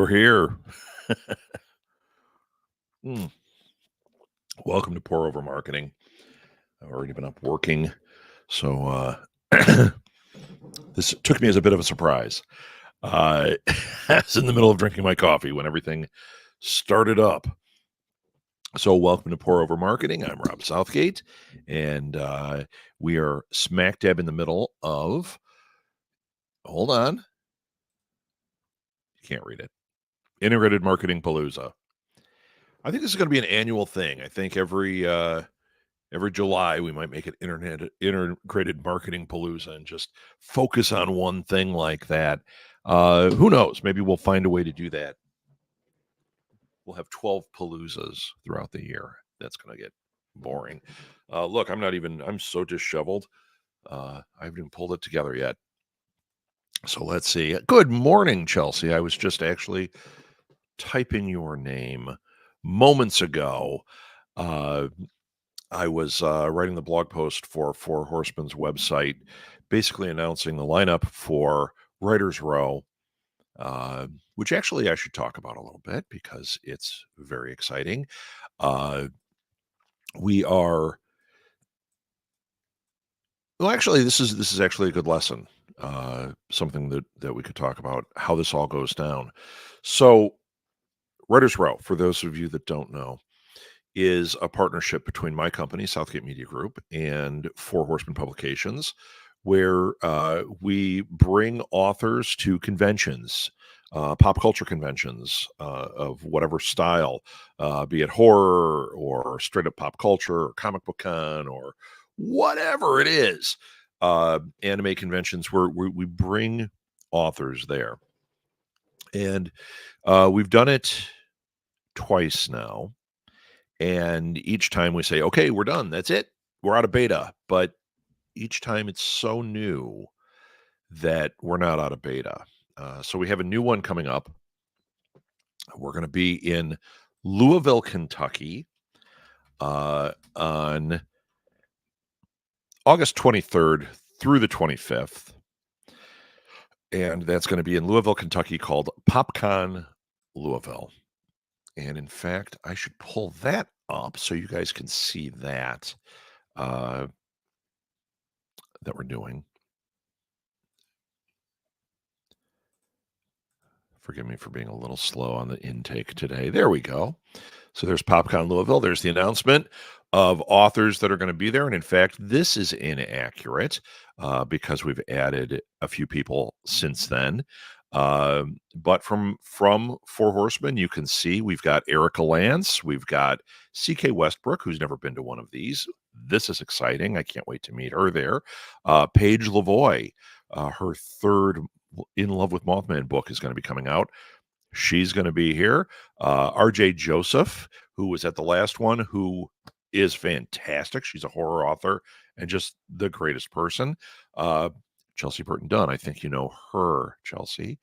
We're here. Mm. Welcome to Pour Over Marketing. I've already been up working, so this took me as a bit of a surprise. I was in the middle of drinking my coffee when everything started up. So welcome to Pour Over Marketing. I'm Rob Southgate, and we are smack dab in the middle of, hold on, you can't read it, Integrated Marketing Palooza. I think this is going to be an annual thing. I think every July we might make it integrated marketing palooza and just focus on one thing like that. Who knows? Maybe we'll find a way to do that. We'll have 12 paloozas throughout the year. That's going to get boring. Look, I'm so disheveled. I haven't even pulled it together yet. So let's see. Good morning, Chelsea. I was just actually typing your name moments ago. I was writing the blog post for Four Horsemen's website, basically announcing the lineup for Writers Row, which actually I should talk about a little bit because it's very exciting. We are well. Actually, this is actually a good lesson. Something that we could talk about how this all goes down. So, Writers Row, for those of you that don't know, is a partnership between my company, Southgate Media Group, and Four Horsemen Publications, where we bring authors to conventions, pop culture conventions of whatever style, be it horror or straight up pop culture or comic book con or whatever it is, anime conventions where we bring authors there. And we've done it twice now. And each time we say, okay, we're done. That's it. We're out of beta. But each time it's so new that we're not out of beta. So we have a new one coming up. We're going to be in Louisville, Kentucky on August 23rd through the 25th. And that's going to be in Louisville, Kentucky, called PopCon Louisville. And in fact, I should pull that up so you guys can see that we're doing. Forgive me for being a little slow on the intake today. There we go. So there's PopCon Louisville. There's the announcement of authors that are going to be there. And in fact, this is inaccurate because we've added a few people since then. But from Four Horsemen, you can see we've got Erica Lance. We've got C.K. Westbrook, who's never been to one of these. This is exciting. I can't wait to meet her there. Paige Lavoie, her third In Love with Mothman book is going to be coming out. She's going to be here. R.J. Joseph, who was at the last one, who is fantastic. She's a horror author and just the greatest person. Chelsea Burton Dunn, I think you know her, Chelsea.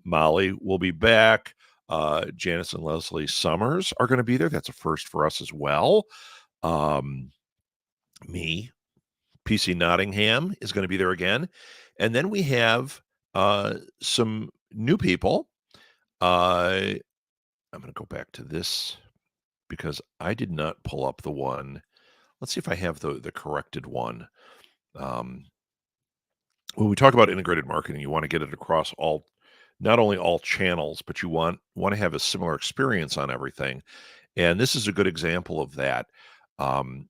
Molly will be back. Janice and Leslie Summers are going to be there. That's a first for us as well. Me, PC Nottingham is going to be there again. And then we have some new people. I'm going to go back to this because I did not pull up the one. Let's see if I have the corrected one. When we talk about integrated marketing, you want to get it across not only all channels, but you want to have a similar experience on everything. And this is a good example of that. I'm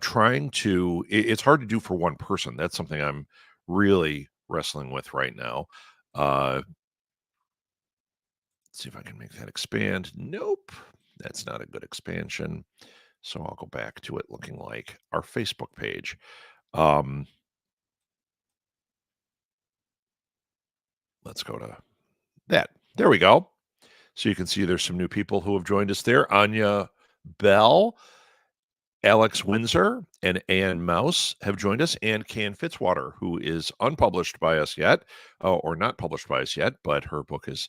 trying to, it's hard to do for one person. That's something I'm really wrestling with right now. Let's see if I can make that expand. Nope, that's not a good expansion. So I'll go back to it looking like our Facebook page. Let's go to that. There we go. So you can see there's some new people who have joined us there. Anya Bell, Alex Windsor, and Ann Mouse have joined us, and Can Fitzwater, who is unpublished by us yet, or not published by us yet, but her book is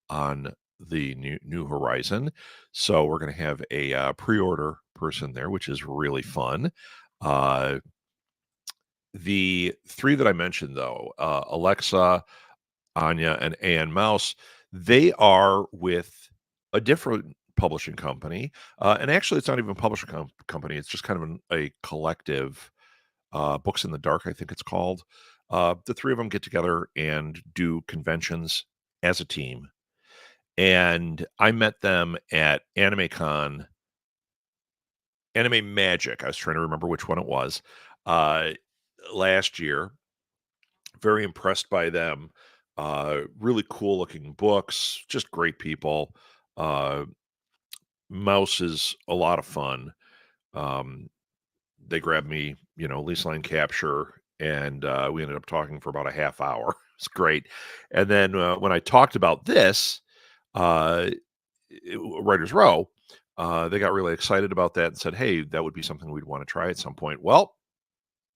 on the new horizon. So we're going to have a pre-order person there, which is really fun. The three that I mentioned, though, Alexa, Anya, and Ann Mouse, They are with a different publishing company, and actually, it's not even a publishing company. It's just kind of a collective, Books in the Dark, I think it's called. The three of them get together and do conventions as a team. And I met them at Anime Magic. I was trying to remember which one it was, uh, last year. Very impressed by them. Really cool looking books, just great people. Uh, Mouse is a lot of fun. Um, they grabbed me, lease line capture, and we ended up talking for about a half hour. It's great. And then when I talked about this, uh, Writers Row, they got really excited about that and said, "Hey, that would be something we'd want to try at some point." Well,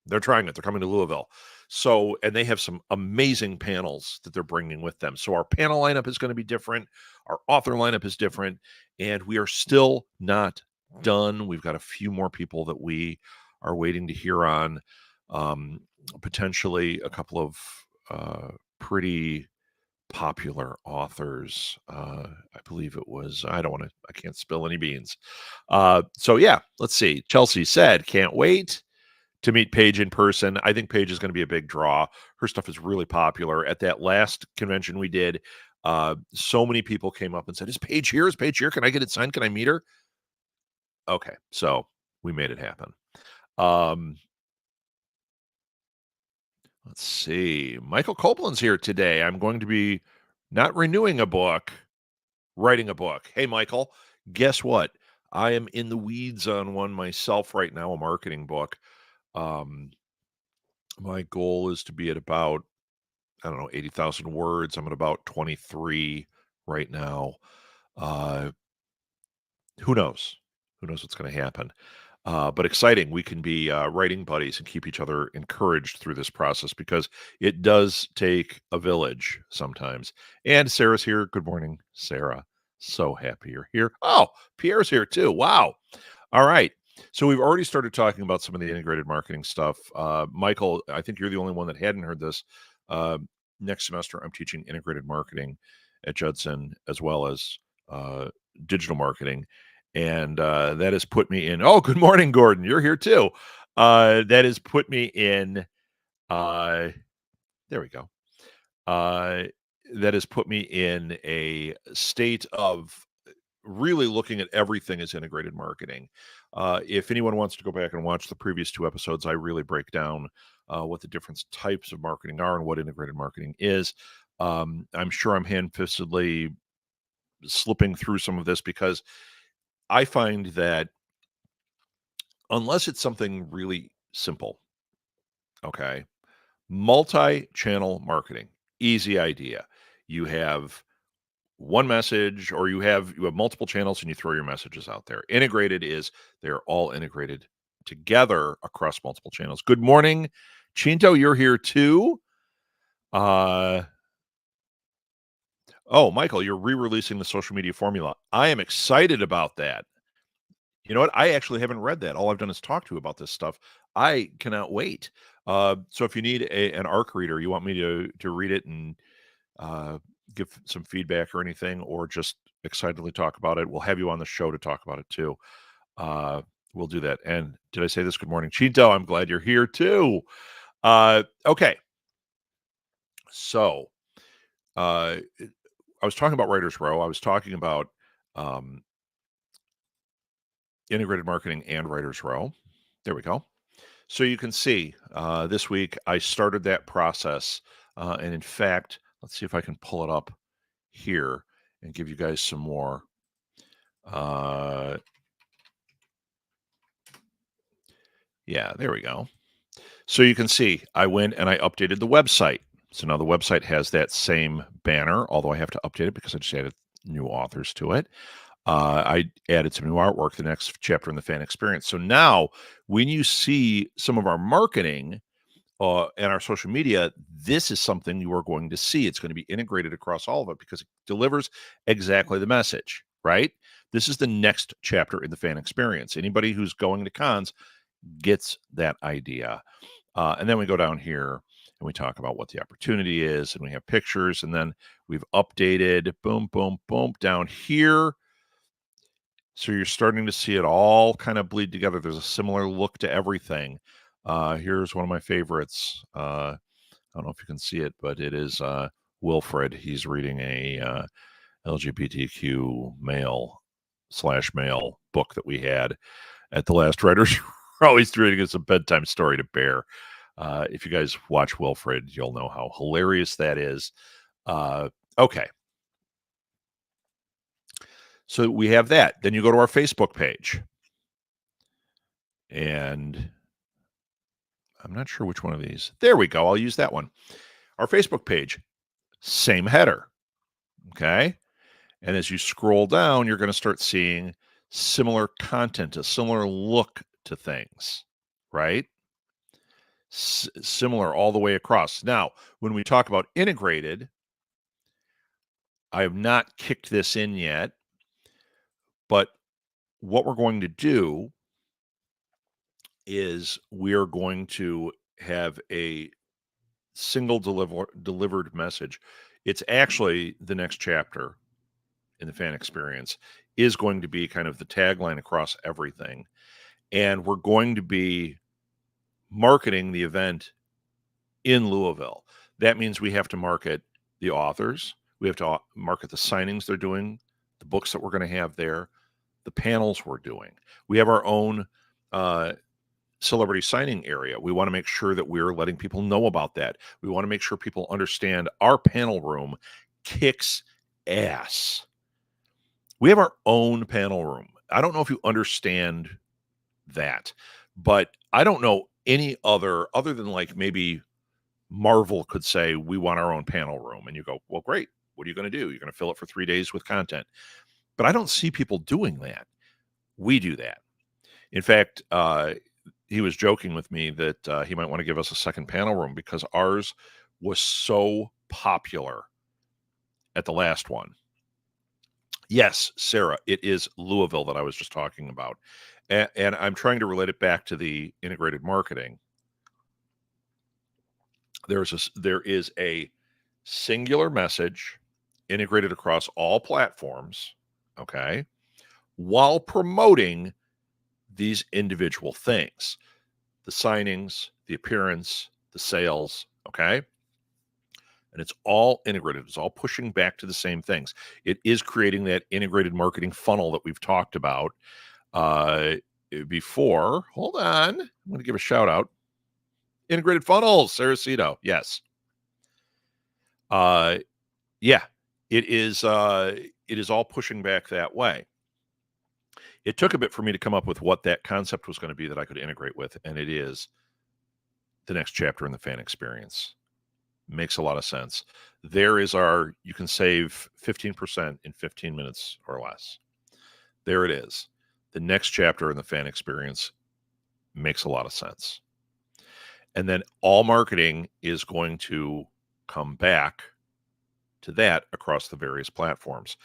they're trying it. They're coming to Louisville. So, and they have some amazing panels that they're bringing with them. So, our panel lineup is going to be different. Our author lineup is different. And we are still not done. We've got a few more people that we are waiting to hear on. Um, Potentially a couple of pretty popular authors. I believe it was, I can't spill any beans. So, yeah, let's see. Chelsea said, can't wait to meet Paige in person. I think Paige is going to be a big draw. Her stuff is really popular. At that last convention we did, so many people came up and said, "Is Paige here? Is Paige here? Can I get it signed? Can I meet her?" Okay, so we made it happen. Um, let's see. Michael Copeland's here today. I'm going to be not renewing a book, writing a book. Hey, Michael, guess what? I am in the weeds on one myself right now, a marketing book. Um, my goal is to be at about, I don't know, 80,000 words. I'm at about 23 right now. Uh, who knows? Who knows what's going to happen? But exciting. We can be writing buddies and keep each other encouraged through this process because it does take a village sometimes. And Sarah's here. Good morning, Sarah. So happy you're here. Oh, Pierre's here too. Wow. All right. So we've already started talking about some of the integrated marketing stuff. Michael, I think you're the only one that hadn't heard this. Uh, Next semester, I'm teaching integrated marketing at Judson as well as uh, digital marketing. And that has put me in. Oh, good morning, Gordon. You're here too. That has put me in. Uh, there we go. Uh, that has put me in a state of really looking at everything as integrated marketing. If anyone wants to go back and watch the previous two episodes, I really break down what the different types of marketing are and what integrated marketing is. I'm sure I'm hand-fistedly slipping through some of this because I find that unless it's something really simple, okay, multi-channel marketing, easy idea. You have one message or you have multiple channels and you throw your messages out there. Integrated is they're all integrated together across multiple channels. Good morning, Chinto, you're here too. uh oh, Michael, you're re-releasing the social media formula. I am excited about that. You know what, I actually haven't read that. All I've done is talk to you about this stuff. I cannot wait. So if you need an ARC reader, you want me to read it and uh, give some feedback or anything, or just excitedly talk about it, we'll have you on the show to talk about it too. Uh, we'll do that. And did I say this? Good morning, Chinto. I'm glad you're here too. Okay. So uh, I was talking about Writers Row. I was talking about um, integrated marketing and Writers Row. There we go. So you can see this week I started that process. And in fact, let's see if I can pull it up here and give you guys some more. Uh, yeah, there we go. So you can see I went and I updated the website. So now the website has that same banner, although I have to update it because I just added new authors to it. I added some new artwork, the next chapter in the fan experience. So now when you see some of our marketing and our social media, this is something you are going to see. It's going to be integrated across all of it because it delivers exactly the message, right? This is the next chapter in the fan experience. Anybody who's going to cons gets that idea. And then we go down here and we talk about what the opportunity is, and we have pictures, and then we've updated, boom, boom, boom, down here. So you're starting to see it all kind of bleed together. There's a similar look to everything. Here's one of my favorites. I don't know if you can see it, but it is Wilfred. He's reading a LGBTQ male/male book that we had at the last Writers Row. He's reading us a bedtime story to bear. If you guys watch Wilfred, you'll know how hilarious that is. Okay. So we have that. Then you go to our Facebook page. And I'm not sure which one of these. There we go. I'll use that one. Our Facebook page, same header. Okay. And as you scroll down, you're going to start seeing similar content, a similar look to things, right? Similar all the way across. Now, when we talk about integrated, I have not kicked this in yet, but what we're going to do is we are going to have a single delivered message. It's actually the next chapter in the fan experience is going to be kind of the tagline across everything. And we're going to be marketing the event in Louisville. That means we have to market the authors. We have to market the signings they're doing, the books that we're going to have there, the panels we're doing. We have our own celebrity signing area. We want to make sure that we're letting people know about that. We want to make sure people understand our panel room kicks ass. We have our own panel room. I don't know if you understand that, but I don't know any other than like maybe Marvel could say, we want our own panel room. And you go, well, great. What are you going to do? You're going to fill it for 3 days with content. But I don't see people doing that. We do that. In fact, he was joking with me that he might want to give us a second panel room because ours was so popular at the last one. Yes, Sarah, it is Louisville that I was just talking about. And I'm trying to relate it back to the integrated marketing. There is a singular message integrated across all platforms, okay, while promoting these individual things, the signings, the appearance, the sales, okay? And it's all integrated. It's all pushing back to the same things. It is creating that integrated marketing funnel that we've talked about before. Hold on. I'm going to give a shout out. Integrated funnels, Sarah Cito. Yes. Yeah, it is all pushing back that way. It took a bit for me to come up with what that concept was going to be that I could integrate with, and it is the next chapter in the fan experience. Makes a lot of sense. There is you can save 15% in 15 minutes or less. There it is. The next chapter in the fan experience makes a lot of sense. And then all marketing is going to come back to that across the various platforms.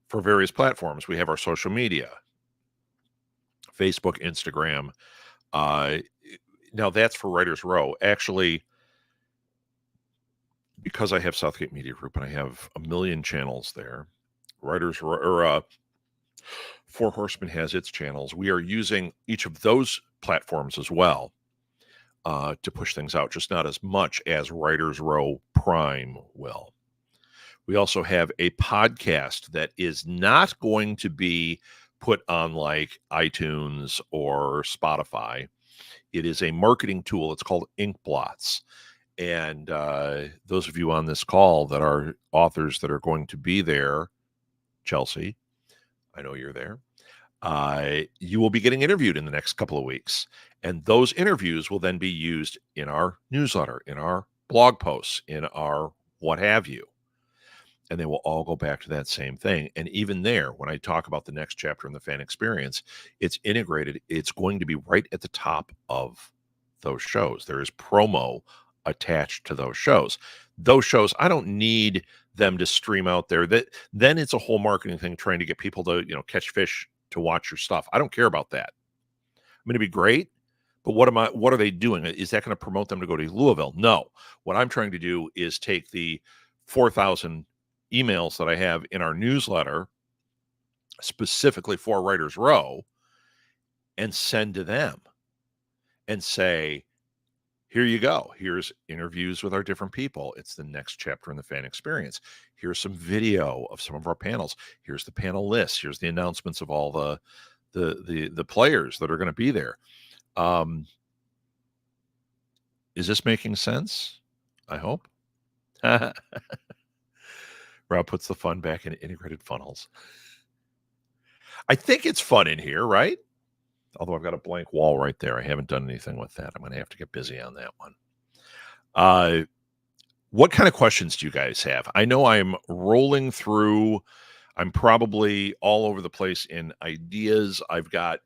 For various platforms, we have our social media, Facebook, Instagram. Now that's for Writers Row. Actually, because I have Southgate Media Group and I have a million channels there, Writers Row, or Four Horsemen has its channels. We are using each of those platforms as well to push things out, just not as much as Writers Row Prime will. We also have a podcast that is not going to be put on like iTunes or Spotify. It is a marketing tool. It's called Inkblots. And those of you on this call that are authors that are going to be there, Chelsea, I know you're there. You will be getting interviewed in the next couple of weeks. And those interviews will then be used in our newsletter, in our blog posts, in our what have you. And they will all go back to that same thing. And even there, when I talk about the next chapter in the fan experience, it's integrated. It's going to be right at the top of those shows. There is promo attached to those shows. Those shows, I don't need them to stream out there. Then it's a whole marketing thing trying to get people to, catch fish to watch your stuff. I don't care about that. I'm going to be great, But what are they doing? Is that going to promote them to go to Louisville? No. What I'm trying to do is take the 4,000 emails that I have in our newsletter specifically for Writers Row and send to them and say, here you go. Here's interviews with our different people. It's the next chapter in the fan experience. Here's some video of some of our panels. Here's the panel list. Here's the announcements of all the players that are going to be there. Is this making sense? I hope. Rob puts the fun back in integrated funnels. I think it's fun in here, right? Although I've got a blank wall right there. I haven't done anything with that. I'm going to have to get busy on that one. What kind of questions do you guys have? I know I'm rolling through. I'm probably all over the place in ideas. I've got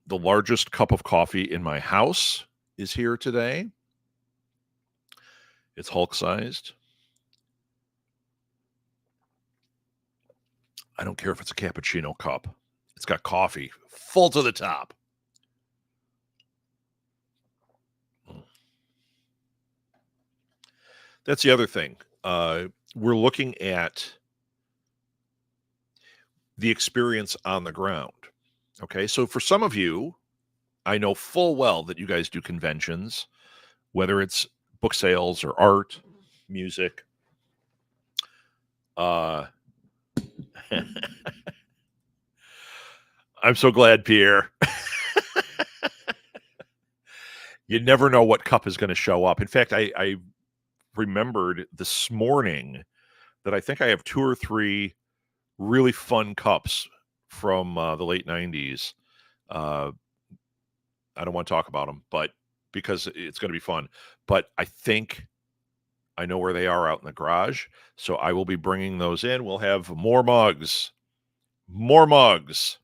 the largest cup of coffee in my house is here today. It's Hulk-sized. I don't care if it's a cappuccino cup. It's got coffee full to the top. That's the other thing. We're looking at the experience on the ground. Okay, so for some of you, I know full well that you guys do conventions, whether it's book sales or art, music. I'm so glad, Pierre. You never know what cup is going to show up. In fact, I remembered this morning that I think I have 2 or 3 really fun cups from the late 90s. I don't want to talk about them, but because it's going to be fun. But I think I know where they are out in the garage, so I will be bringing those in. We'll have more mugs. More mugs.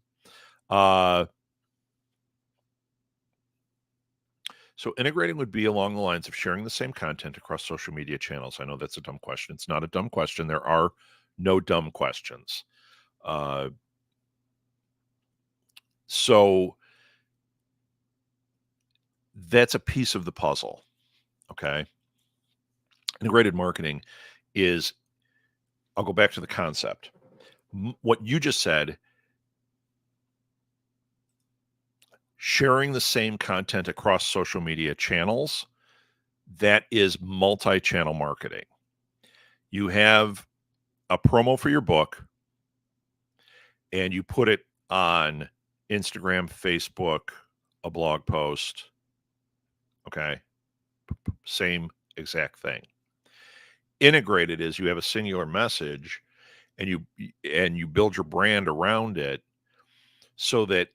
So integrating would be along the lines of sharing the same content across social media channels. I know that's a dumb question. It's not a dumb question. There are no dumb questions. So that's a piece of the puzzle. Okay. Integrated marketing is, I'll go back to the concept. What you just said, sharing the same content across social media channels, that is multi-channel marketing. You have a promo for your book and you put it on Instagram, Facebook, a blog post. Okay. Same exact thing. Integrated is you have a singular message and you build your brand around it so that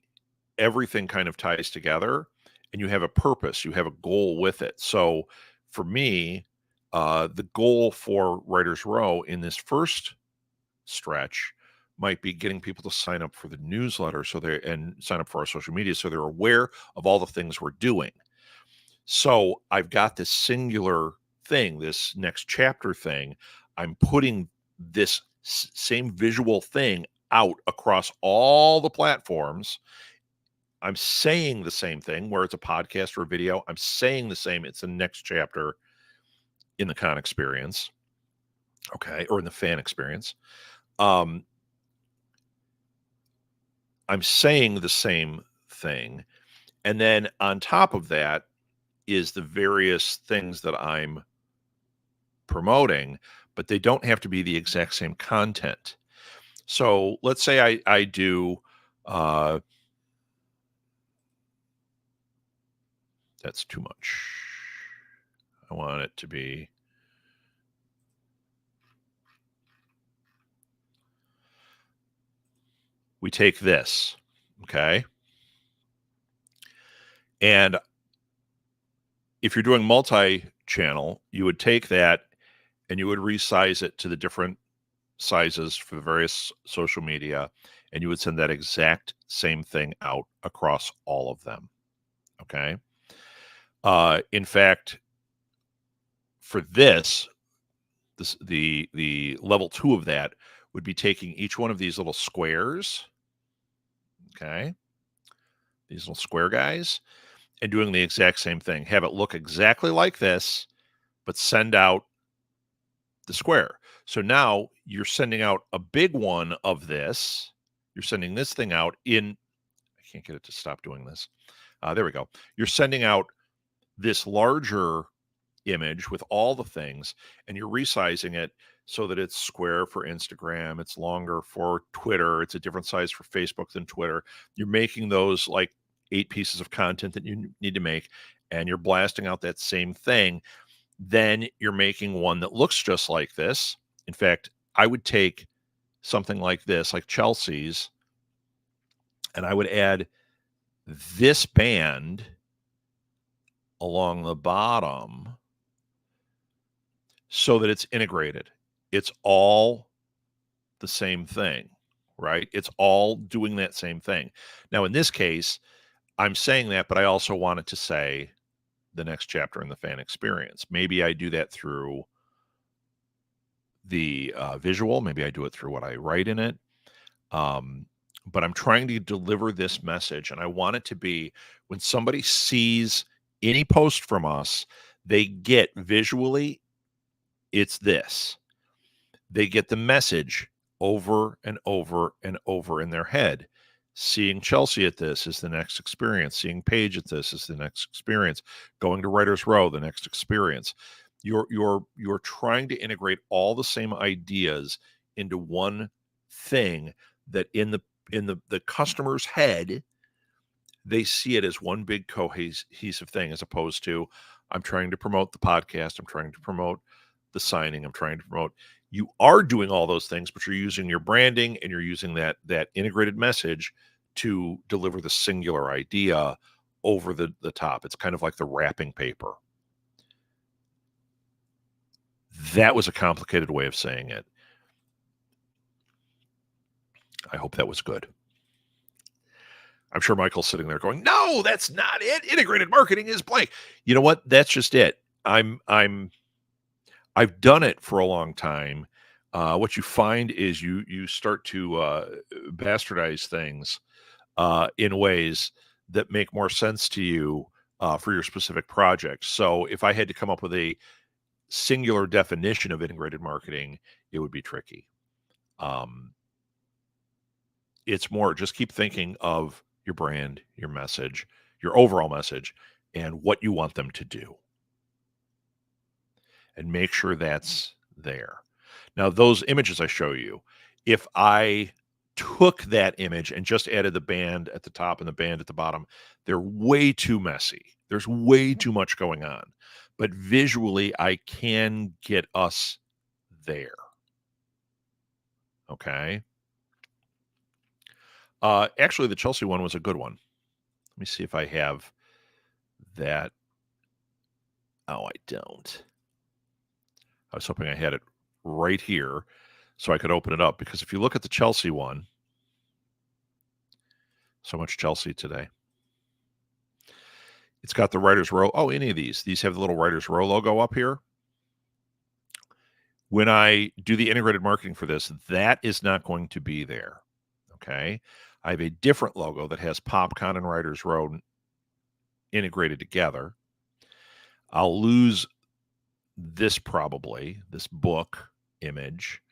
everything kind of ties together and you have a purpose, you have a goal with it. So for me, the goal for Writers Row in this first stretch might be getting people to sign up for the newsletter and sign up for our social media so they're aware of all the things we're doing. So I've got this singular thing, this next chapter thing. I'm putting this same visual thing out across all the platforms. I'm saying the same thing, where it's a podcast or a video. I'm saying the same. It's the next chapter in the con experience. Okay. Or in the fan experience. I'm saying the same thing. And then on top of that is the various things that I'm promoting, but they don't have to be the exact same content. So let's say I do, that's too much. I want it to be, we take this, okay? And if you're doing multi-channel, you would take that and you would resize it to the different sizes for the various social media, and you would send that exact same thing out across all of them. Okay. In fact, for the level 2 of that would be taking each one of these little squares. Okay. these little square guys, and doing the exact same thing. Have it look exactly like this, but send out the square. So now you're sending out a big one of this. You're sending this thing out in, I can't get it to stop doing this. There we go. You're sending out this larger image with all the things, and you're resizing it so that it's square for Instagram, it's longer for Twitter, it's a different size for Facebook than Twitter. You're making those like 8 pieces of content that you need to make, and you're blasting out that same thing. Then you're making one that looks just like this. In fact, I would take something like this, like Chelsea's, and I would add this band along the bottom so that it's integrated. It's all the same thing, right? It's all doing that same thing. Now, in this case, I'm saying that, but I also wanted to say the next chapter in the fan experience. Maybe I do that through the visual. Maybe I do it through what I write in it. But I'm trying to deliver this message, and I want it to be when somebody sees any post from us, they get visually, it's this. They get the message over and over and over in their head. Seeing Chelsea at this is the next experience. Seeing Paige at this is the next experience. Going to Writers Row, the next experience. You're trying to integrate all the same ideas into one thing that in the customer's head, they see it as one big cohesive thing, as opposed to, I'm trying to promote the podcast, I'm trying to promote the signing, I'm trying to promote. You are doing all those things, but you're using your branding and you're using that integrated message to deliver the singular idea over the top. It's kind of like the wrapping paper. That was a complicated way of saying it. I hope that was good. I'm sure Michael's sitting there going, no, that's not it. Integrated marketing is blank. You know what? That's just it. I've done it for a long time. What you find is you start to bastardize things in ways that make more sense to you for your specific project. So if I had to come up with a singular definition of integrated marketing, it would be tricky. It's more just keep thinking of your brand, your message, your overall message, and what you want them to do. And make sure that's there. Now, those images I show you, if I took that image and just added the band at the top and the band at the bottom, they're way too messy. There's way too much going on. But visually, I can get us there. Okay. Actually, the Chelsea one was a good one. Let me see if I have that. Oh, I don't. I was hoping I had it right here so I could open it up, because if you look at the Chelsea one, so much Chelsea today. It's got the Writers Row. Oh, any of these. These have the little Writers Row logo up here. When I do the integrated marketing for this, that is not going to be there. Okay. I have a different logo that has PopCon and Writers Row integrated together. I'll lose this probably, this book image.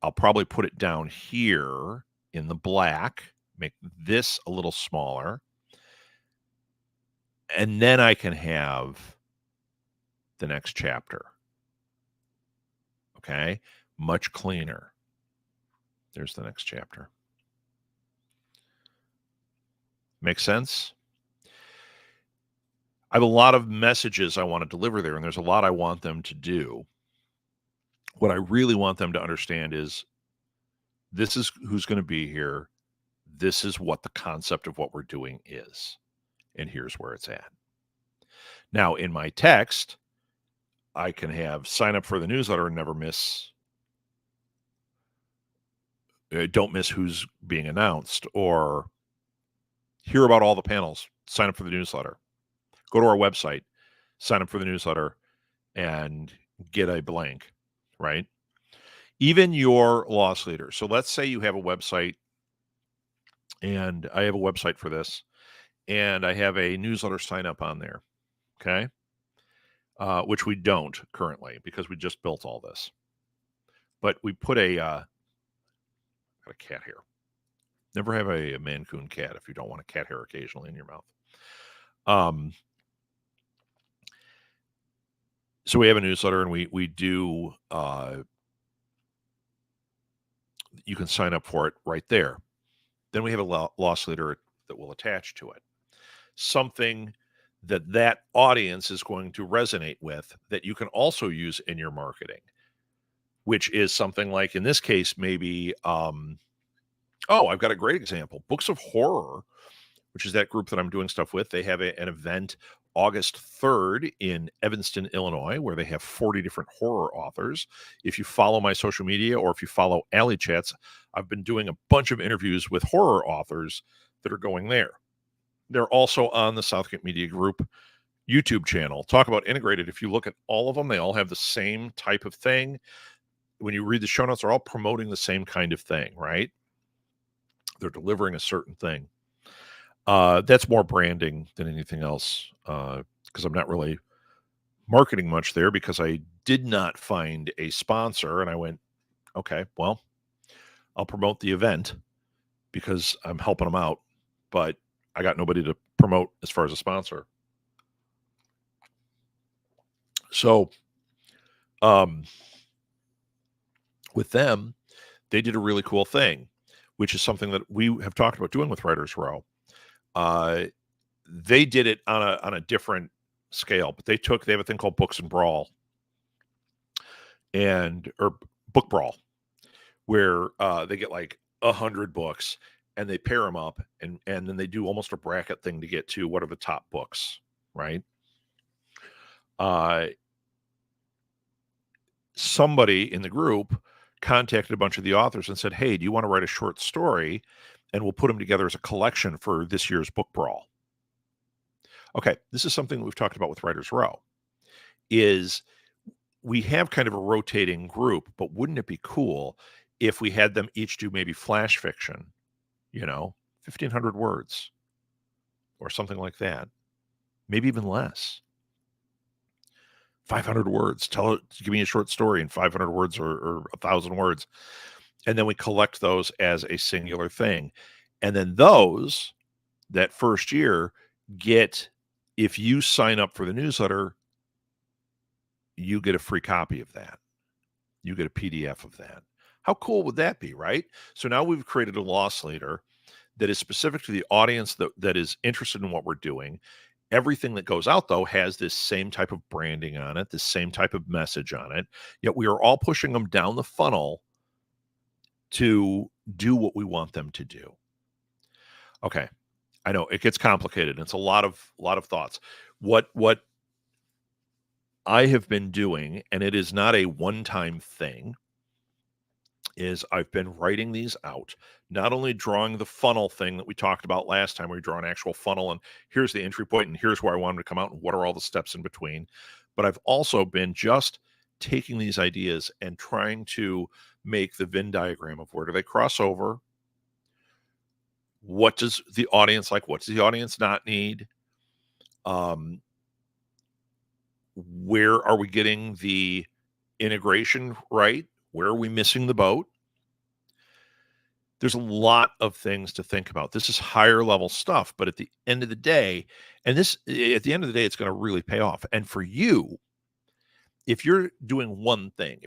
I'll probably put it down here in the black, make this a little smaller. And then I can have the next chapter. Okay. Much cleaner. There's the next chapter. Make sense? I have a lot of messages I want to deliver there, and there's a lot I want them to do. What I really want them to understand is this is who's going to be here. This is what the concept of what we're doing is. And here's where it's at. Now, in my text, I can have sign up for the newsletter and never miss. Don't miss who's being announced, or hear about all the panels. Sign up for the newsletter. Go to our website, sign up for the newsletter, and get a blank, right? Even your loss leader. So let's say you have a website, and I have a website for this, and I have a newsletter sign up on there. Okay. Which we don't currently because we just built all this. But we put got a cat hair. Never have a Mancoon cat if you don't want a cat hair occasionally in your mouth. So we have a newsletter, and we do. You can sign up for it right there. Then we have a loss leader that will attach to it. Something that audience is going to resonate with that you can also use in your marketing, which is something like, in this case, maybe, I've got a great example. Books of Horror, which is that group that I'm doing stuff with. They have an event August 3rd in Evanston, Illinois, where they have 40 different horror authors. If you follow my social media or if you follow Alley Chats, I've been doing a bunch of interviews with horror authors that are going there. They're also on the Southgate Media Group YouTube channel. Talk about integrated. If you look at all of them, they all have the same type of thing. When you read the show notes, they're all promoting the same kind of thing, right? They're delivering a certain thing. That's more branding than anything else, because I'm not really marketing much there because I did not find a sponsor. And I went, okay, well, I'll promote the event because I'm helping them out, but I got nobody to promote as far as a sponsor. So with them, they did a really cool thing, which is something that we have talked about doing with Writers Row. They did it on a different scale, but they have a thing called Books and Brawl, or Book Brawl, where they get like 100 books and they pair them up, and then they do almost a bracket thing to get to what are the top books, right? Somebody in the group contacted a bunch of the authors and said, hey, do you want to write a short story? And we'll put them together as a collection for this year's Book Brawl. Okay, this is something that we've talked about with Writers Row, is we have kind of a rotating group, but wouldn't it be cool if we had them each do maybe flash fiction, 1,500 words or something like that, maybe even less. 500 words. Give me a short story in 500 words or 1,000 words. And then we collect those as a singular thing. And then those, that first year, if you sign up for the newsletter, you get a free copy of that. You get a PDF of that. How cool would that be, right? So now we've created a loss leader that is specific to the audience that is interested in what we're doing. Everything that goes out, though, has this same type of branding on it, this same type of message on it. Yet we are all pushing them down the funnel to do what we want them to do. Okay. I know it gets complicated. It's a lot of thoughts. What I have been doing, and it is not a one-time thing, is I've been writing these out, not only drawing the funnel thing that we talked about last time, where we draw an actual funnel and here's the entry point and here's where I want them to come out and what are all the steps in between. But I've also been just taking these ideas and trying to make the Venn diagram of where do they cross over? What does the audience like? What does the audience not need? Where are we getting the integration right? Where are we missing the boat? There's a lot of things to think about. This is higher level stuff, but at the end of the day, it's going to really pay off. And for you, if you're doing one thing,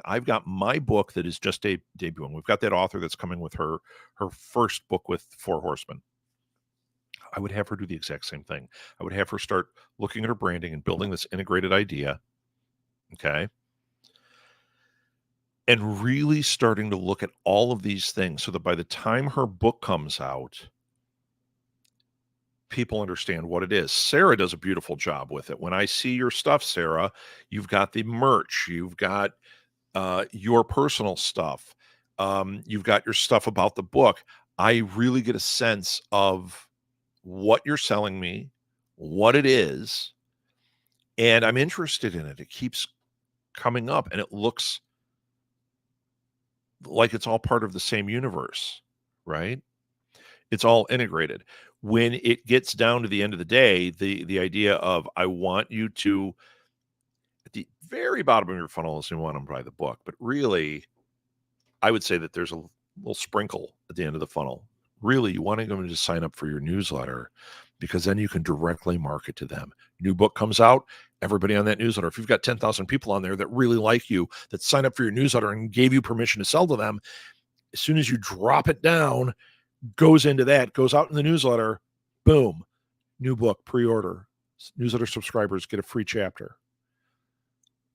I've got my book that is just debuting. We've got that author that's coming with her first book with 4 Horsemen. I would have her do the exact same thing. I would have her start looking at her branding and building this integrated idea. Okay. And really starting to look at all of these things so that by the time her book comes out, people understand what it is. Sarah does a beautiful job with it. When I see your stuff, Sarah, you've got the merch, you've got your personal stuff, you've got your stuff about the book. I really get a sense of what you're selling me, what it is, and I'm interested in it. It keeps coming up, and it looks like it's all part of the same universe, right? It's all integrated. When it gets down to the end of the day, the idea of I want you to, at the very bottom of your funnel is you want them to buy the book, but really, I would say that there's a little sprinkle at the end of the funnel. Really, you want them to just sign up for your newsletter because then you can directly market to them. New book comes out, everybody on that newsletter. If you've got 10,000 people on there that really like you, that sign up for your newsletter and gave you permission to sell to them, as soon as you drop it down, goes into that, goes out in the newsletter, boom, new book, pre-order. Newsletter subscribers get a free chapter.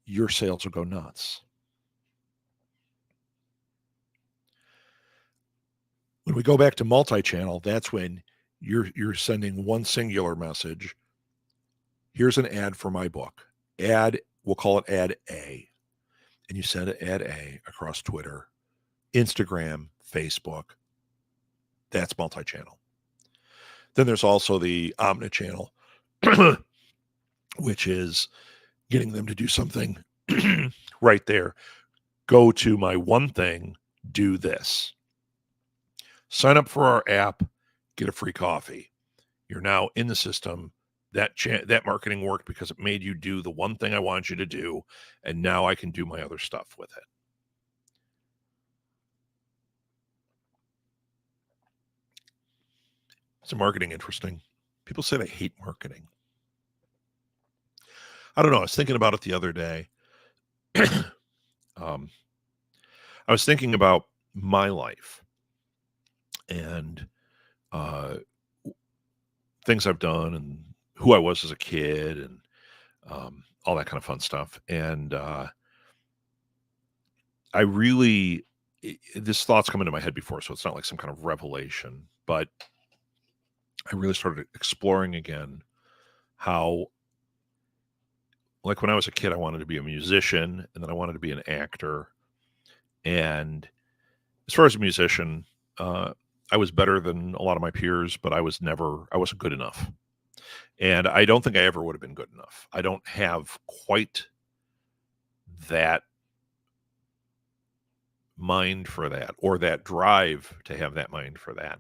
Your sales will go nuts. When we go back to multi-channel, that's when you're sending one singular message. Here's an ad for my book. Ad, we'll call it ad A. And you send ad A across Twitter, Instagram, Facebook. That's multi-channel. Then there's also the omni-channel, which is getting them to do something right there. Go to my one thing, do this. Sign up for our app, get a free coffee. You're now in the system. That marketing worked because it made you do the one thing I wanted you to do, and now I can do my other stuff with it. Is marketing interesting? People say they hate marketing. I don't know. I was thinking about it the other day. I was thinking about my life and things I've done and who I was as a kid and all that kind of fun stuff. And I really, this thought's come into my head before, so it's not like some kind of revelation, but I really started exploring again how, like when I was a kid, I wanted to be a musician and then I wanted to be an actor. And as far as a musician, I was better than a lot of my peers, but I wasn't good enough. And I don't think I ever would have been good enough. I don't have quite that mind for that or that drive to have that mind for that.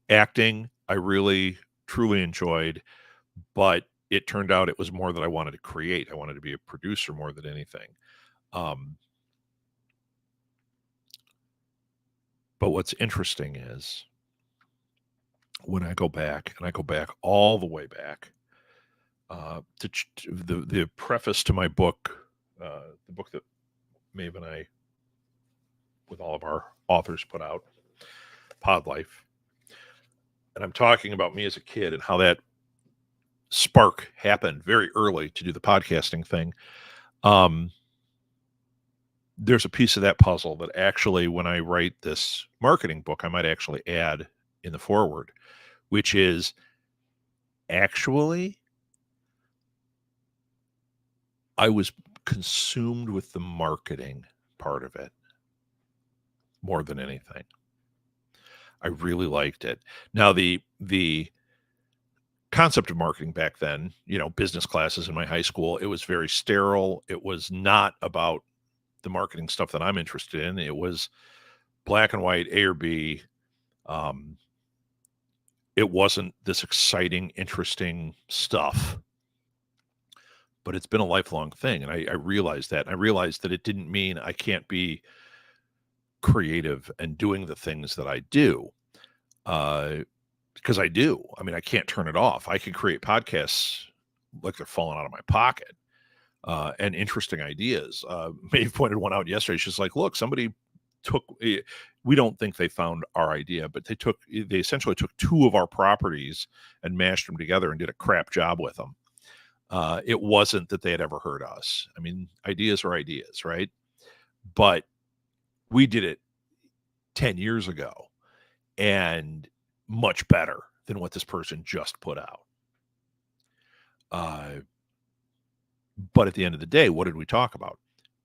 Acting, I really, truly enjoyed, but it turned out it was more that I wanted to create. I wanted to be a producer more than anything. But what's interesting is when I go back, and I go back all the way back to the preface to my book, the book that Maeve and I, with all of our authors, put out, Pod Life. And I'm talking about me as a kid and how that spark happened very early to do the podcasting thing. There's a piece of that puzzle that actually, when I write this marketing book, I might actually add in the foreword, which is actually I was consumed with the marketing part of it more than anything. I really liked it. Now, the concept of marketing back then, business classes in my high school, it was very sterile. It was not about the marketing stuff that I'm interested in. It was black and white, A or B. It wasn't this exciting, interesting stuff, but it's been a lifelong thing. And I realized that. And I realized that it didn't mean I can't be creative and doing the things that I do. Because I do. I mean, I can't turn it off. I can create podcasts like they're falling out of my pocket. And interesting ideas. Maeve pointed one out yesterday. She's like, look, somebody we don't think they found our idea, but they essentially took two of our properties and mashed them together and did a crap job with them. It wasn't that they had ever heard us. I mean, ideas are ideas, right? But we did it 10 years ago and much better than what this person just put out. But at the end of the day, what did we talk about?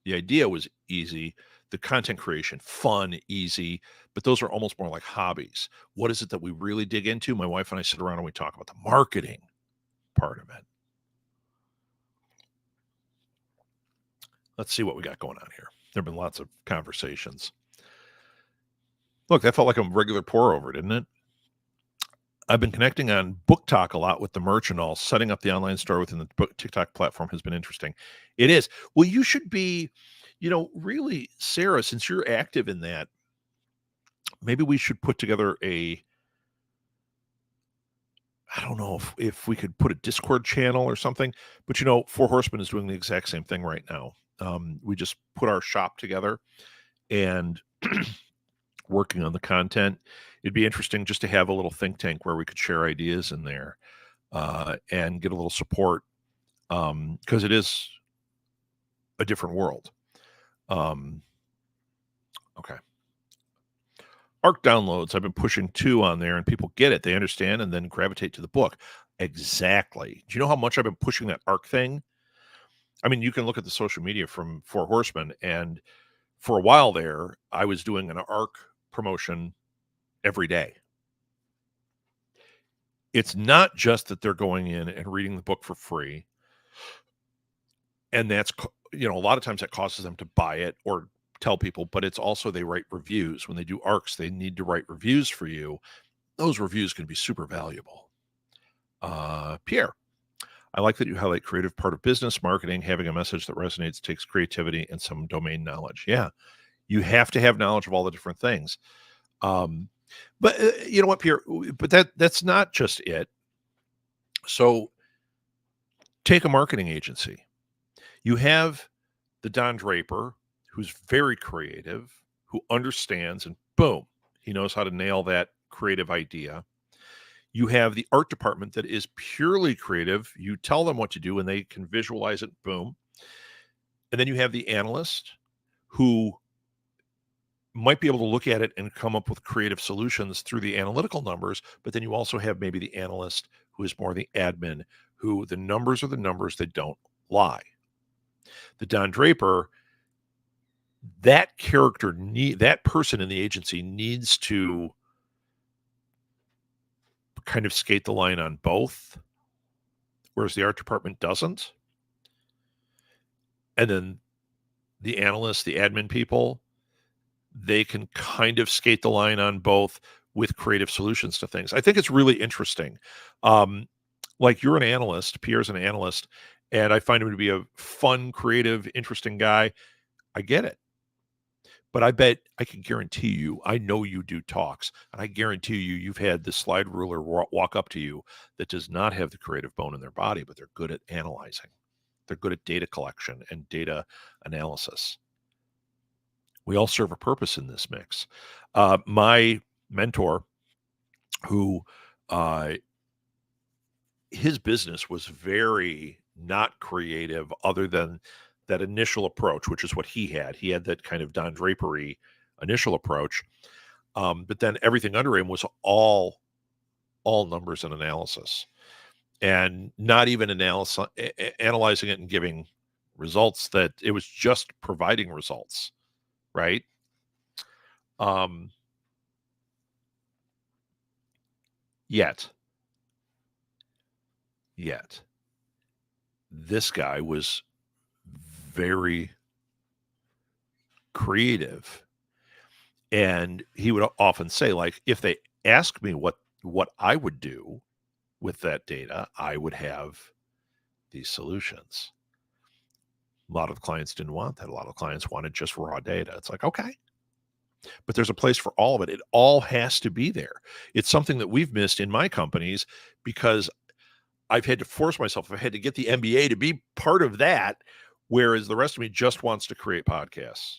The idea was easy. The content creation, fun, easy, but those are almost more like hobbies. What is it that we really dig into? My wife and I sit around and we talk about the marketing part of it. Let's see what we got going on here. There have been lots of conversations. Look, that felt like a regular pour over, didn't it? I've been connecting on Book Talk a lot with the merch and all. Setting up the online store within the TikTok platform has been interesting. It is. Well, you should be, really, Sarah, since you're active in that, maybe we should put together I don't know if we could put a Discord channel or something, but Four Horsemen is doing the exact same thing right now. We just put our shop together and working on the content. It'd be interesting just to have a little think tank where we could share ideas in there and get a little support because it is a different world. Okay. ARC downloads, I've been pushing 2 on there and people get it. They understand and then gravitate to the book. Exactly. Do you know how much I've been pushing that ARC thing? I mean, you can look at the social media from Four Horsemen, and for a while there, I was doing an ARC promotion every day. It's not just that they're going in and reading the book for free. And that's, a lot of times that causes them to buy it or tell people, but it's also they write reviews. When they do ARCs, they need to write reviews for you. Those reviews can be super valuable. Pierre, I like that you highlight creative part of business marketing. Having a message that resonates takes creativity and some domain knowledge. Yeah, you have to have knowledge of all the different things. But you know what, Pierre? But that's not just it. So take a marketing agency. You have the Don Draper, who's very creative, who understands, and boom, he knows how to nail that creative idea. You have the art department that is purely creative. You tell them what to do and they can visualize it, boom. And then you have the analyst who might be able to look at it and come up with creative solutions through the analytical numbers. But then you also have maybe the analyst who is more the admin, who the numbers are the numbers, they don't lie. The Don Draper, that character, that person in the agency needs to kind of skate the line on both, whereas the art department doesn't. And then the analysts, the admin people, they can kind of skate the line on both with creative solutions to things. I think it's really interesting. Like you're an analyst, Pierre's an analyst, and I find him to be a fun, creative, interesting guy. I get it. But I bet I can guarantee you, I know you do talks, and I guarantee you've had the slide ruler walk up to you that does not have the creative bone in their body, but they're good at analyzing. They're good at data collection and data analysis. We all serve a purpose in this mix. My mentor, who his business was very not creative other than that initial approach, which is what he had. He had that kind of Don Drapery initial approach. But then everything under him was all numbers and analysis, and not even analyzing it and giving results. That it was just providing results, right? Yet this guy was very creative, and he would often say, like, if they ask me what I would do with that data, I would have these solutions. A lot of clients didn't want that. A lot of clients wanted just raw data. It's like, okay, but there's a place for all of it. It all has to be there. It's something that we've missed in my companies because I've had to force myself. I've had to get the MBA to be part of that, whereas the rest of me just wants to create podcasts.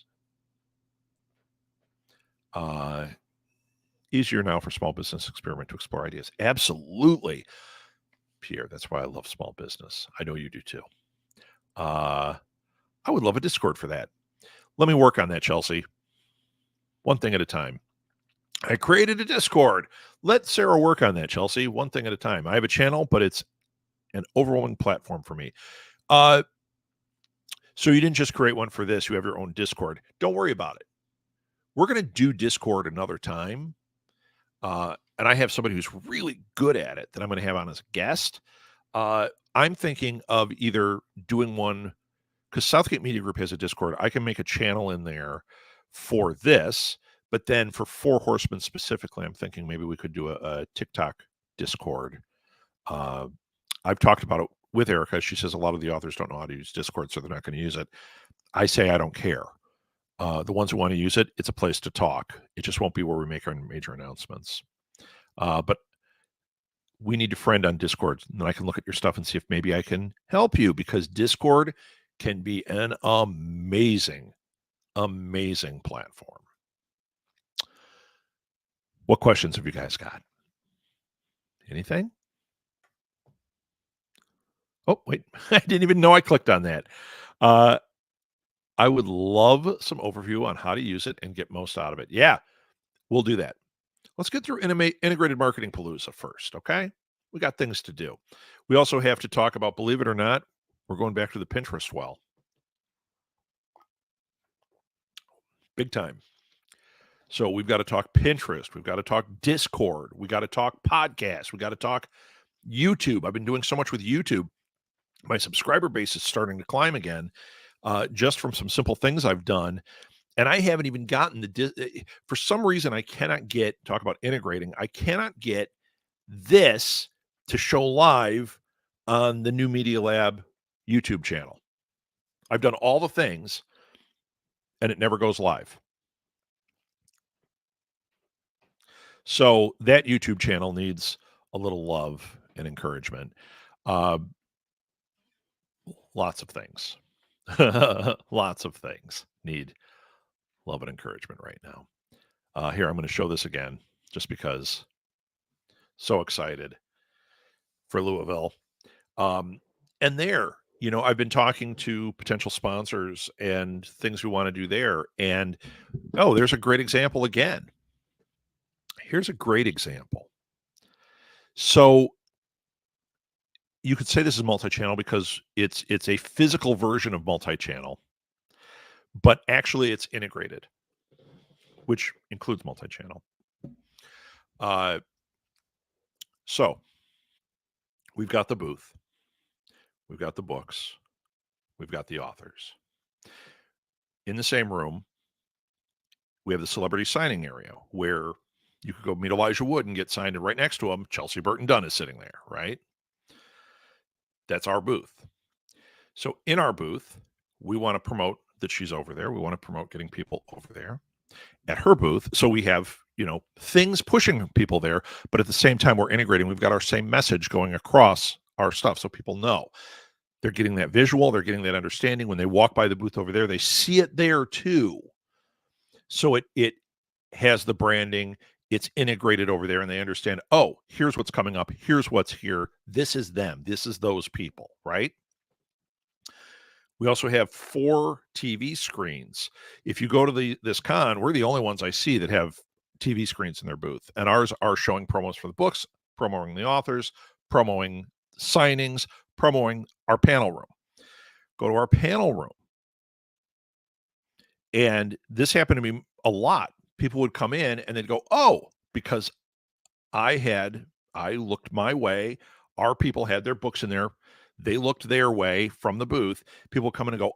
Easier now for small business experiment to explore ideas. Absolutely, Pierre. That's why I love small business. I know you do too. I would love a Discord for that. Let me work on that, Chelsea. One thing at a time. I created a Discord. Let Sarah work on that, Chelsea. One thing at a time. I have a channel, but it's an overwhelming platform for me. So you didn't just create one for this. You have your own Discord. Don't worry about it. We're going to do Discord another time. And I have somebody who's really good at it that I'm going to have on as a guest. I'm thinking of either doing one, because Southgate Media Group has a Discord. I can make a channel in there for this, but then for Four Horsemen specifically, I'm thinking maybe we could do a TikTok Discord. Uh, I've talked about it with Erica. She says a lot of the authors don't know how to use Discord, so they're not going to use it. I say I don't care. The ones who want to use it, it's a place to talk. It just won't be where we make our major announcements. But we need a friend on Discord, and then I can look at your stuff and see if maybe I can help you, because Discord can be an amazing, amazing platform. What questions have you guys got? Anything? Oh, wait, I didn't even know I clicked on that. I would love some overview on how to use it and get most out of it. Yeah, we'll do that. Let's get through Integrated Marketing Palooza first, okay? We got things to do. We also have to talk about, believe it or not, we're going back to the Pinterest well. Big time. So we've got to talk Pinterest. We've got to talk Discord. We got to talk podcasts. We got to talk YouTube. I've been doing so much with YouTube. My subscriber base is starting to climb again, just from some simple things I've done. And I haven't even gotten for some reason, I cannot talk about integrating. I cannot get this to show live on the New Media Lab YouTube channel. I've done all the things and it never goes live. So that YouTube channel needs a little love and encouragement. Lots of things. Lots of things need love and encouragement right now. Here, I'm going to show this again just because. So excited for Louisville. And there, I've been talking to potential sponsors and things we want to do there. And, there's a great example again. Here's a great example. So you could say this is multi-channel because it's a physical version of multi-channel, but actually it's integrated, which includes multi-channel. So we've got the booth, we've got the books, we've got the authors. In the same room, we have the celebrity signing area where you could go meet Elijah Wood and get signed, and right next to him, Chelsea Burton Dunn is sitting there, right? That's our booth. So in our booth, we want to promote that she's over there. We want to promote getting people over there at her booth. So we have, things pushing people there, but at the same time, we're integrating. We've got our same message going across our stuff. So people know they're getting that visual, they're getting that understanding. When they walk by the booth over there, they see it there too. So it has the branding, it's integrated over there, and they understand, here's what's coming up, here's what's here, this is them, this is those people, right? We also have 4 TV screens. If you go to this con, we're the only ones I see that have TV screens in their booth, and ours are showing promos for the books, promoting the authors, promoting signings, promoting our panel room. Go to our panel room. And this happened to me a lot. People would come in and they'd go, because I looked my way. Our people had their books in there. They looked their way from the booth. People come in and go,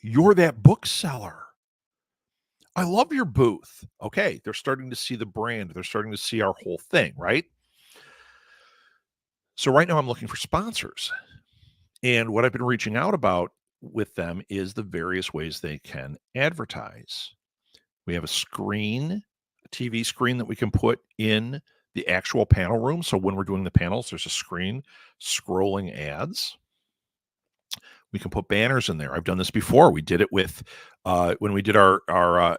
you're that bookseller. I love your booth. Okay. They're starting to see the brand. They're starting to see our whole thing, right? So right now I'm looking for sponsors. And what I've been reaching out about with them is the various ways they can advertise. We have a TV screen that we can put in the actual panel room. So when we're doing the panels, there's a screen scrolling ads. We can put banners in there. I've done this before. We did it with when we did our podcast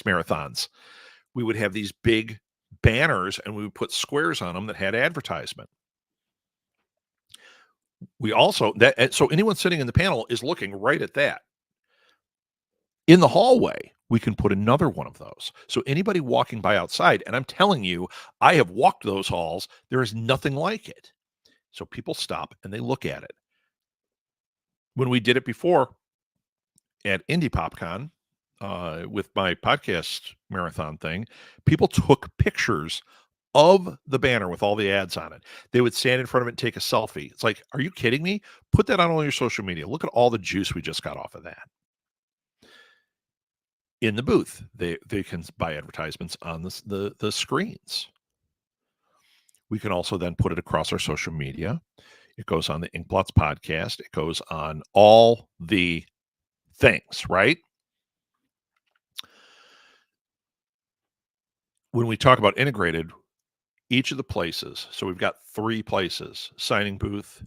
marathons. We would have these big banners and we would put squares on them that had advertisement. We also so anyone sitting in the panel is looking right at that. In the hallway, we can put another one of those. So anybody walking by outside, and I'm telling you, I have walked those halls, there is nothing like it. So people stop and they look at it. When we did it before at Indie PopCon with my podcast marathon thing, people took pictures of the banner with all the ads on it. They would stand in front of it and take a selfie. It's like, are you kidding me? Put that on all your social media. Look at all the juice we just got off of that. in the booth. They can buy advertisements on the screens. We can also then put it across our social media. It goes on the Inkblots podcast. It goes on all the things, right? When we talk about integrated, each of the places, so we've got 3 places: signing booth,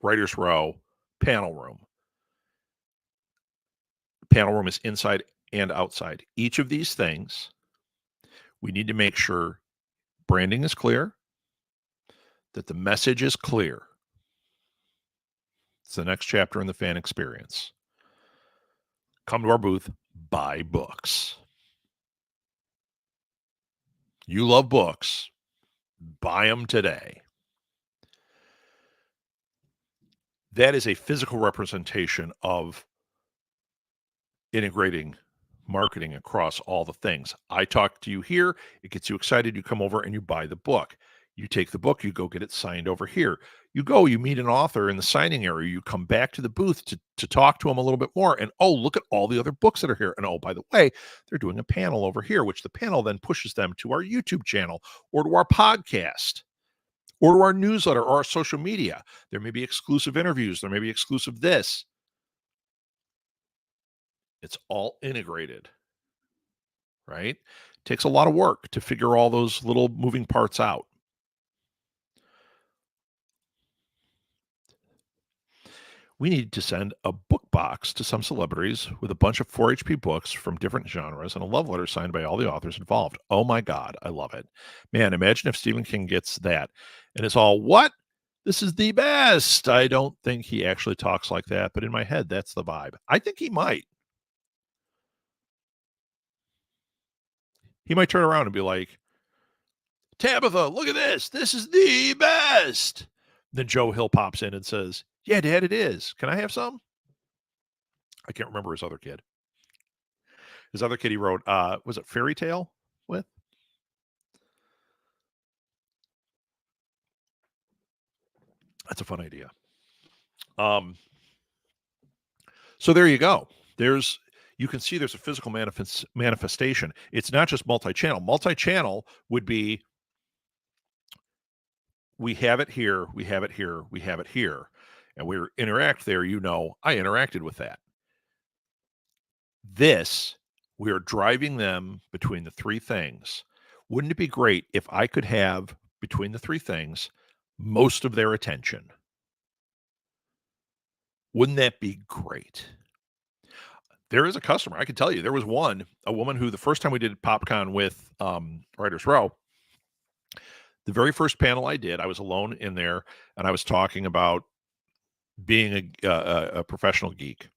writer's row, panel room. Panel room is inside and outside. Each of these things, we need to make sure branding is clear, that the message is clear. It's the next chapter in the fan experience. Come to our booth, buy books. You love books, buy them today. That is a physical representation of integrating marketing across all the things. I talk to you here, it gets you excited, you come over and you buy the book. You take the book, you go get it signed over here. You go, you meet an author in the signing area, you come back to the booth to talk to them a little bit more. And oh, look at all the other books that are here. And oh, by the way, they're doing a panel over here, which the panel then pushes them to our YouTube channel or to our podcast or to our newsletter or our social media. There may be exclusive interviews, there may be exclusive this. It's all integrated, right? Takes a lot of work to figure all those little moving parts out. We need to send a book box to some celebrities with a bunch of 4-HP books from different genres and a love letter signed by all the authors involved. Oh my God, I love it. Man, imagine if Stephen King gets that and it's all, what? This is the best. I don't think he actually talks like that, but in my head, that's the vibe. I think he might. He might turn around and be like, Tabitha, look at this. This is the best. Then Joe Hill pops in and says, yeah, Dad, it is. Can I have some? I can't remember his other kid. His other kid he wrote, was it Fairy Tale with? That's a fun idea. So there you go. You can see there's a physical manifestation. It's not just multi-channel. Multi-channel would be, we have it here, we have it here, we have it here, and we interact there. I interacted with that. This, we are driving them between the 3 things. Wouldn't it be great if I could have, between the 3 things, most of their attention? Wouldn't that be great? There is a customer, I can tell you, there was a woman who the first time we did PopCon with Writers Row, the very first panel I did, I was alone in there, and I was talking about being a professional geek.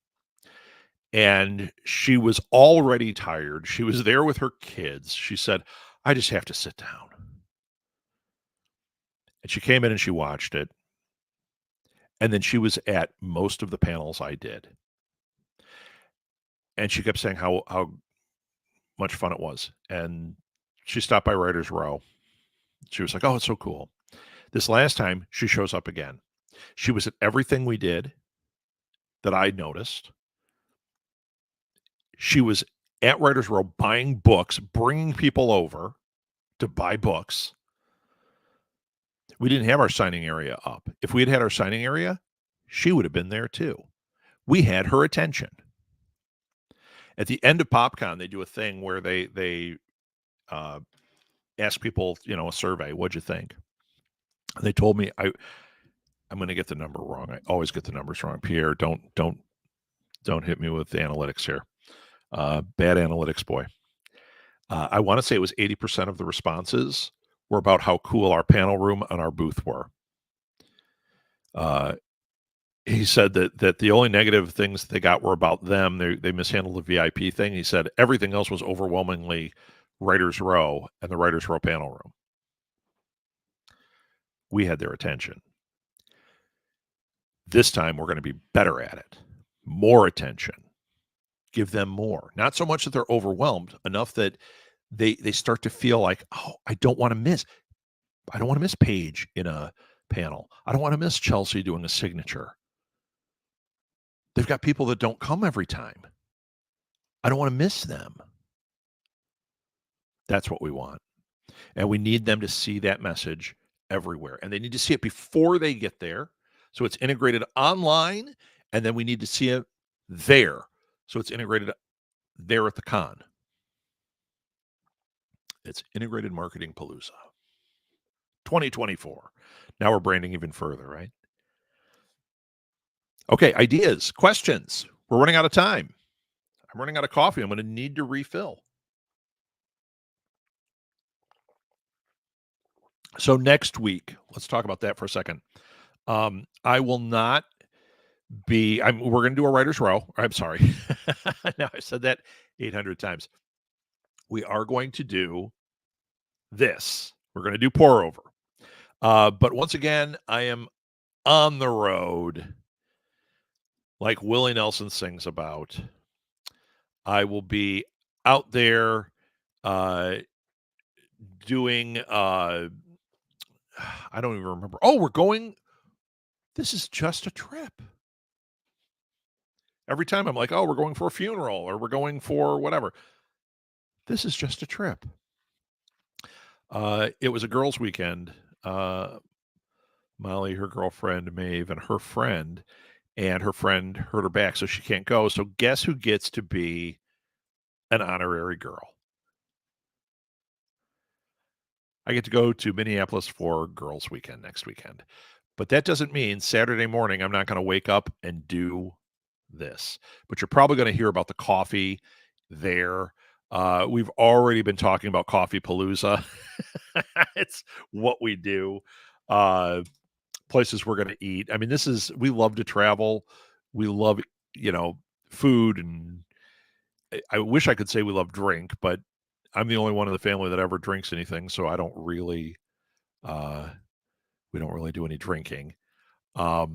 And she was already tired. She was there with her kids. She said, I just have to sit down. And she came in and she watched it. And then she was at most of the panels I did. And she kept saying how much fun it was. And she stopped by Writers Row. She was like, oh, it's so cool. This last time, she shows up again. She was at everything we did that I noticed. She was at Writers Row buying books, bringing people over to buy books. We didn't have our signing area up. If we had had our signing area, she would have been there too. We had her attention. At the end of PopCon, they do a thing where they ask people, a survey. What'd you think? And they told me, I'm going to get the number wrong. I always get the numbers wrong. Pierre, don't hit me with the analytics here. Bad analytics, boy. I want to say it was 80% of the responses were about how cool our panel room and our booth were. He said that the only negative things they got were about them. They mishandled the VIP thing. He said everything else was overwhelmingly Writers Row and the Writers Row panel room. We had their attention. This time we're going to be better at it. More attention. Give them more. Not so much that they're overwhelmed, enough that they start to feel like, oh, I don't want to miss Paige in a panel. I don't want to miss Chelsea doing a signature. They've got people that don't come every time. I don't want to miss them. That's what we want. And we need them to see that message everywhere. And they need to see it before they get there. So it's integrated online. And then we need to see it there. So it's integrated there at the con. It's Integrated Marketing Palooza 2024. Now we're branding even further, right? Okay, ideas, questions. We're running out of time. I'm running out of coffee. I'm going to need to refill. So next week, let's talk about that for a second. I will not be. We're going to do a writer's row. I'm sorry. Now I said that 800 times. We are going to do this. We're going to do pour over. But once again, I am on the road, like Willie Nelson sings about. I will be out there doing. I don't even remember. Oh, we're going. This is just a trip. Every time I'm like, oh, we're going for a funeral or we're going for whatever. This is just a trip. It was a girls' weekend. Molly, her girlfriend, Maeve, and her friend hurt her back, so she can't go. So guess who gets to be an honorary girl? I get to go to Minneapolis for girls' weekend next weekend. But that doesn't mean Saturday morning I'm not going to wake up and do this. But you're probably going to hear about the coffee there. We've already been talking about Coffee Palooza. It's what we do. Places we're going to eat. I mean, we love to travel. We love, food. And I wish I could say we love drink, but I'm the only one in the family that ever drinks anything. So I don't really, we don't really do any drinking. But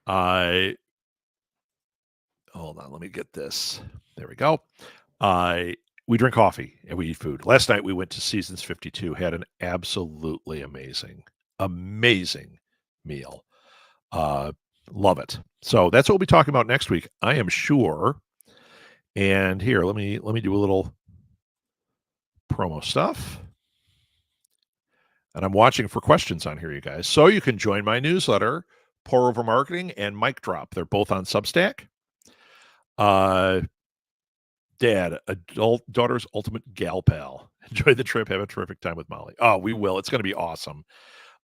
hold on, let me get this. There we go. We drink coffee and we eat food. Last night we went to Seasons 52, had an absolutely amazing meal. Love it. So that's what we'll be talking about next week, I am sure. And here, let me do a little promo stuff. And I'm watching for questions on here, you guys. So you can join my newsletter, Pour Over Marketing and Mic Drop. They're both on Substack. Dad, daughter's ultimate gal pal. Enjoy the trip. Have a terrific time with Molly. Oh, we will. It's going to be awesome.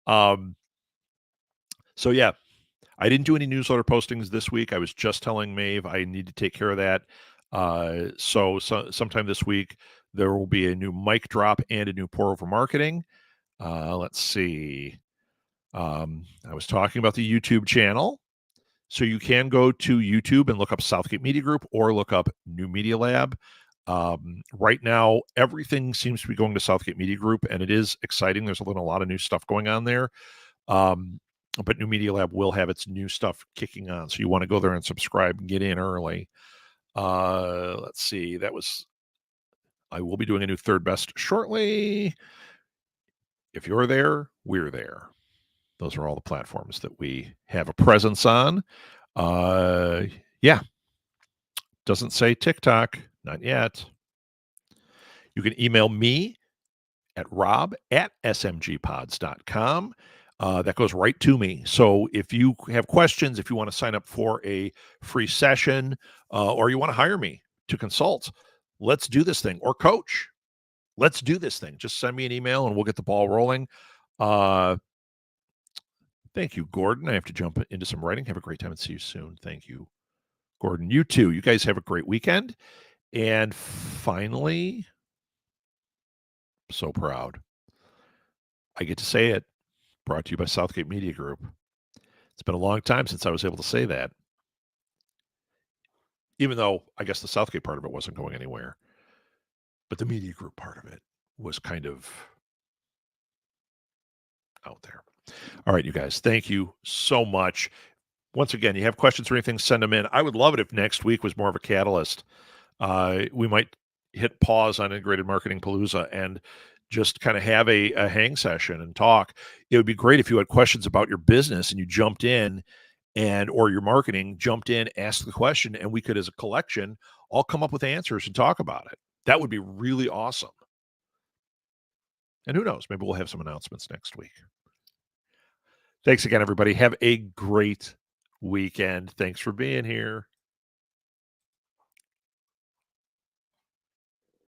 So yeah, I didn't do any newsletter postings this week. I was just telling Maeve I need to take care of that. So sometime this week, there will be a new mic drop and a new pour over marketing. Let's see. I was talking about the YouTube channel. So you can go to YouTube and look up Southgate Media Group or look up New Media Lab. Right now, everything seems to be going to Southgate Media Group, and it is exciting. There's a lot of new stuff going on there. But New Media Lab will have its new stuff kicking on. So you want to go there and subscribe and get in early. Let's see. I will be doing a new Third Best shortly. If you're there, we're there. Those are all the platforms that we have a presence on. Yeah. Doesn't say TikTok. Not yet. You can email me at rob@smgpods.com. That goes right to me. So if you have questions, if you want to sign up for a free session, or you want to hire me to consult, let's do this thing. Or coach, let's do this thing. Just send me an email and we'll get the ball rolling. Thank you, Gordon. I have to jump into some writing. Have a great time and see you soon. Thank you, Gordon. You too. You guys have a great weekend. And finally, so proud. I get to say it. Brought to you by Southgate Media Group. It's been a long time since I was able to say that. Even though I guess the Southgate part of it wasn't going anywhere. But the Media Group part of it was kind of out there. All right, you guys, thank you so much. Once again, you have questions or anything, send them in. I would love it if next week was more of a catalyst. We might hit pause on Integrated Marketing Palooza and just kind of have a hang session and talk. It would be great if you had questions about your business and you jumped in and or your marketing jumped in, asked the question, and we could, as a collection, all come up with answers and talk about it. That would be really awesome. And who knows? Maybe we'll have some announcements next week. Thanks again, everybody. Have a great weekend. Thanks for being here.